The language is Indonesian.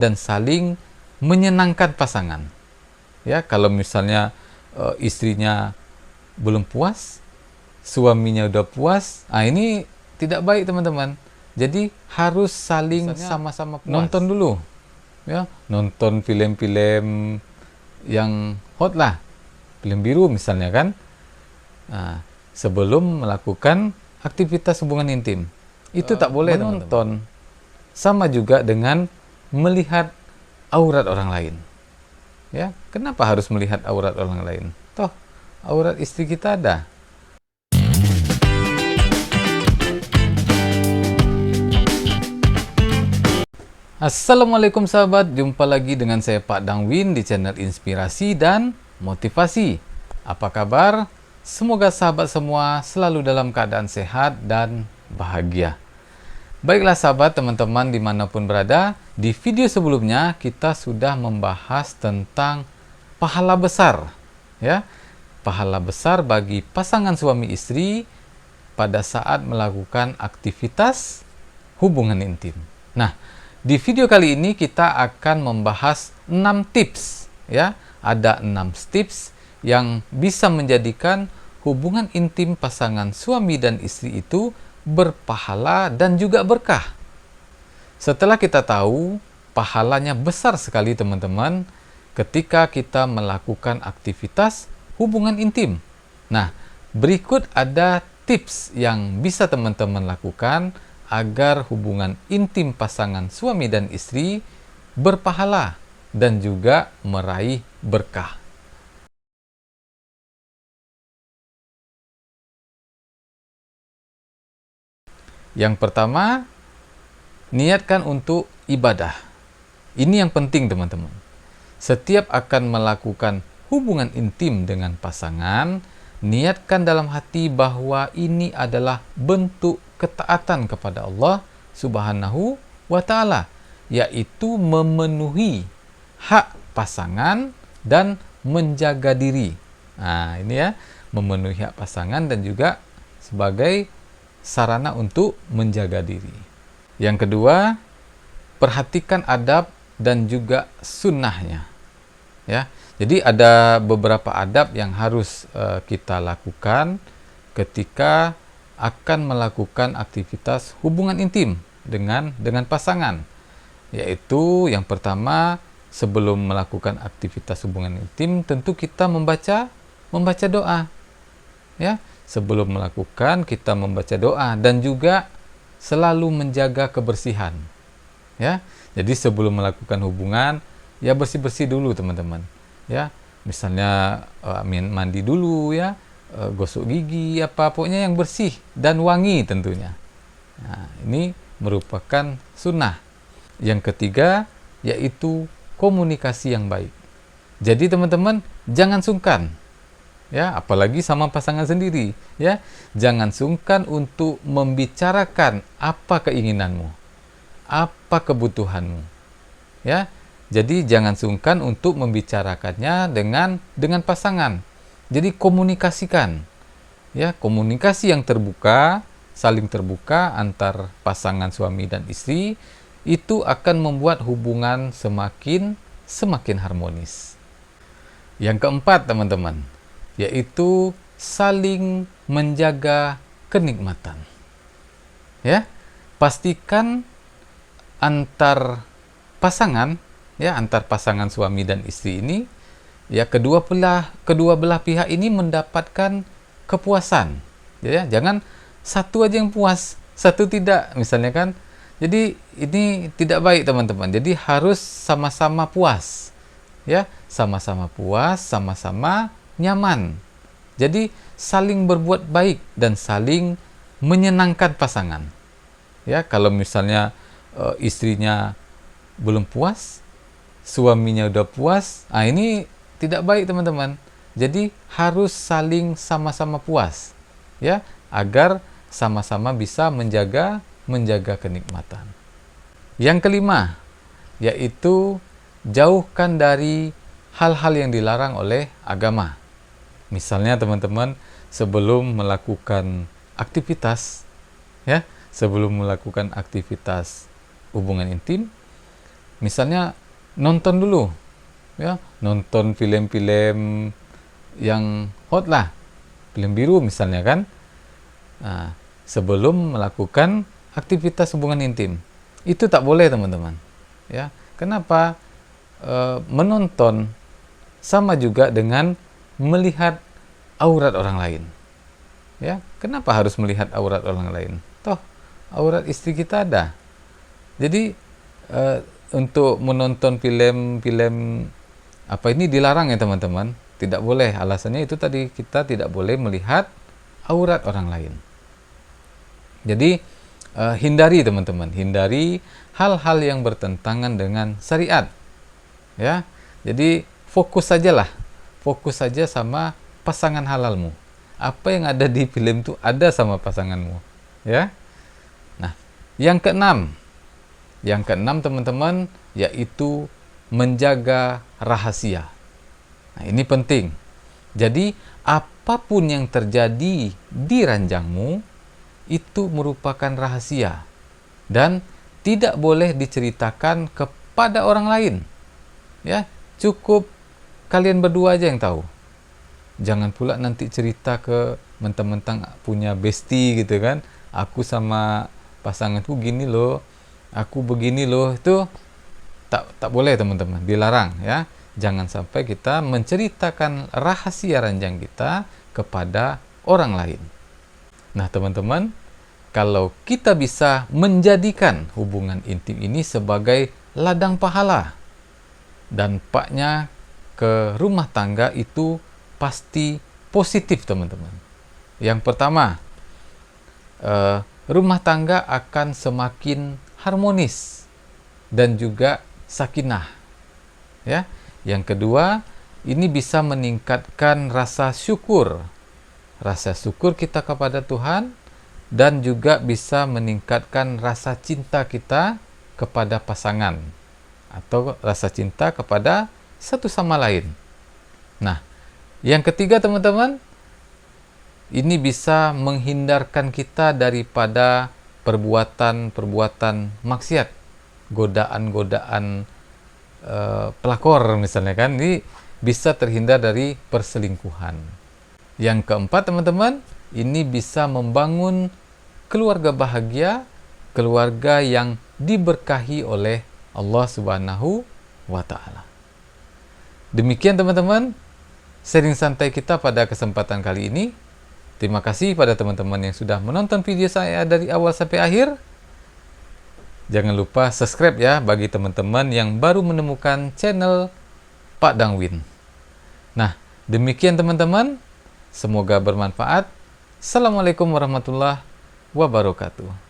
dan saling menyenangkan pasangan. Ya, kalau misalnya istrinya belum puas, suaminya udah puas, ini tidak baik teman-teman. Jadi harus saling sama-sama puas. Nonton dulu, ya, nonton film-film yang hot lah, film biru misalnya kan. Nah, sebelum melakukan aktivitas hubungan intim, itu tak boleh menonton. Sama juga dengan melihat aurat orang lain. Ya, kenapa harus melihat aurat orang lain? Toh, aurat istri kita ada. Assalamualaikum sahabat, jumpa lagi dengan saya Pak Dangwin di channel Inspirasi dan Motivasi. Apa kabar? Semoga sahabat semua selalu dalam keadaan sehat dan bahagia. Baiklah sahabat, teman-teman dimanapun berada, di video sebelumnya kita sudah membahas tentang pahala besar, ya, pahala besar bagi pasangan suami istri pada saat melakukan aktivitas hubungan intim. Nah, di video kali ini kita akan membahas 6 tips, ya, ada 6 tips yang bisa menjadikan hubungan intim pasangan suami dan istri itu berpahala dan juga berkah. Setelah kita tahu pahalanya besar sekali teman-teman ketika kita melakukan aktivitas hubungan intim. Nah, berikut ada tips yang bisa teman-teman lakukan agar hubungan intim pasangan suami dan istri berpahala dan juga meraih berkah. Yang pertama, niatkan untuk ibadah. Ini yang penting teman-teman. Setiap akan melakukan hubungan intim dengan pasangan, niatkan dalam hati bahwa ini adalah bentuk ketaatan kepada Allah Subhanahu wa Ta'ala, yaitu memenuhi hak pasangan dan menjaga diri. Nah, ini ya, memenuhi hak pasangan dan juga sebagai sarana untuk menjaga diri. Yang kedua, perhatikan adab dan juga sunnahnya. Ya, jadi ada beberapa adab yang harus kita lakukan ketika akan melakukan aktivitas hubungan intim dengan pasangan. Yaitu yang pertama, sebelum melakukan aktivitas hubungan intim tentu kita membaca doa. Ya, sebelum melakukan kita membaca doa dan juga selalu menjaga kebersihan. Ya, jadi sebelum melakukan hubungan ya bersih-bersih dulu teman-teman. Ya, misalnya mandi dulu ya, gosok gigi pokoknya yang bersih dan wangi tentunya. Nah, ini merupakan sunnah. Yang ketiga yaitu komunikasi yang baik. Jadi teman-teman jangan sungkan. Ya, apalagi sama pasangan sendiri, ya. Jangan sungkan untuk membicarakan apa keinginanmu, apa kebutuhanmu. Ya. Jadi jangan sungkan untuk membicarakannya dengan pasangan. Jadi komunikasikan. Ya, komunikasi yang terbuka, saling terbuka antar pasangan suami dan istri itu akan membuat hubungan semakin harmonis. Yang keempat, teman-teman, yaitu saling menjaga kenikmatan. Ya, pastikan antar pasangan suami dan istri ini, ya, kedua belah pihak ini mendapatkan kepuasan. Ya, jangan satu aja yang puas, satu tidak, misalnya kan. Jadi ini tidak baik teman-teman. Jadi harus sama-sama puas. Ya, sama-sama puas, sama-sama nyaman. Jadi saling berbuat baik dan saling menyenangkan pasangan. Ya, kalau misalnya istrinya belum puas, suaminya udah puas, ini tidak baik teman-teman. Jadi harus saling sama-sama puas, ya, agar sama-sama bisa menjaga kenikmatan. Yang kelima yaitu jauhkan dari hal-hal yang dilarang oleh agama. Misalnya teman-teman sebelum melakukan aktivitas hubungan intim, Misalnya nonton dulu, ya, nonton film-film yang hot lah, film biru misalnya kan, nah, sebelum melakukan aktivitas hubungan intim. Itu tak boleh teman-teman, ya. Kenapa? Menonton sama juga dengan melihat aurat orang lain, ya. Kenapa harus melihat aurat orang lain? Toh aurat istri kita ada. Jadi untuk menonton film-film apa ini dilarang ya teman-teman. Tidak boleh. Alasannya itu tadi, kita tidak boleh melihat aurat orang lain. Jadi hindari teman-teman, hindari hal-hal yang bertentangan dengan syariat, ya. Jadi fokus sajalah, fokus saja sama pasangan halalmu. Apa yang ada di film itu ada sama pasanganmu, ya. Nah, yang keenam teman-teman, yaitu menjaga rahasia. Nah, ini penting. Jadi apapun yang terjadi di ranjangmu itu merupakan rahasia dan tidak boleh diceritakan kepada orang lain, ya. Cukup kalian berdua aja yang tahu. Jangan pula nanti cerita ke mentang-mentang punya bestie gitu kan, aku sama pasanganku gini loh, aku begini loh. Itu tak boleh teman-teman, dilarang, ya. Jangan sampai kita menceritakan rahasia ranjang kita kepada orang lain. Nah teman-teman, kalau kita bisa menjadikan hubungan intim ini sebagai ladang pahala, dampaknya ke rumah tangga itu pasti positif teman-teman. Yang pertama, rumah tangga akan semakin harmonis dan juga sakinah, ya. Yang kedua, ini bisa meningkatkan rasa syukur kita kepada Tuhan, dan juga bisa meningkatkan rasa cinta kita kepada pasangan atau rasa cinta kepada satu sama lain. Nah, yang ketiga teman-teman, ini bisa menghindarkan kita daripada perbuatan-perbuatan maksiat, godaan-godaan pelakor misalnya kan, ini bisa terhindar dari perselingkuhan. Yang keempat teman-teman, ini bisa membangun keluarga bahagia, keluarga yang diberkahi oleh Allah Subhanahu wa Ta'ala. Demikian teman-teman sharing santai kita pada kesempatan kali ini. Terima kasih pada teman-teman yang sudah menonton video saya dari awal sampai akhir. Jangan lupa subscribe ya bagi teman-teman yang baru menemukan channel Pak Dang Win. Nah, demikian teman-teman. Semoga bermanfaat. Assalamualaikum warahmatullahi wabarakatuh.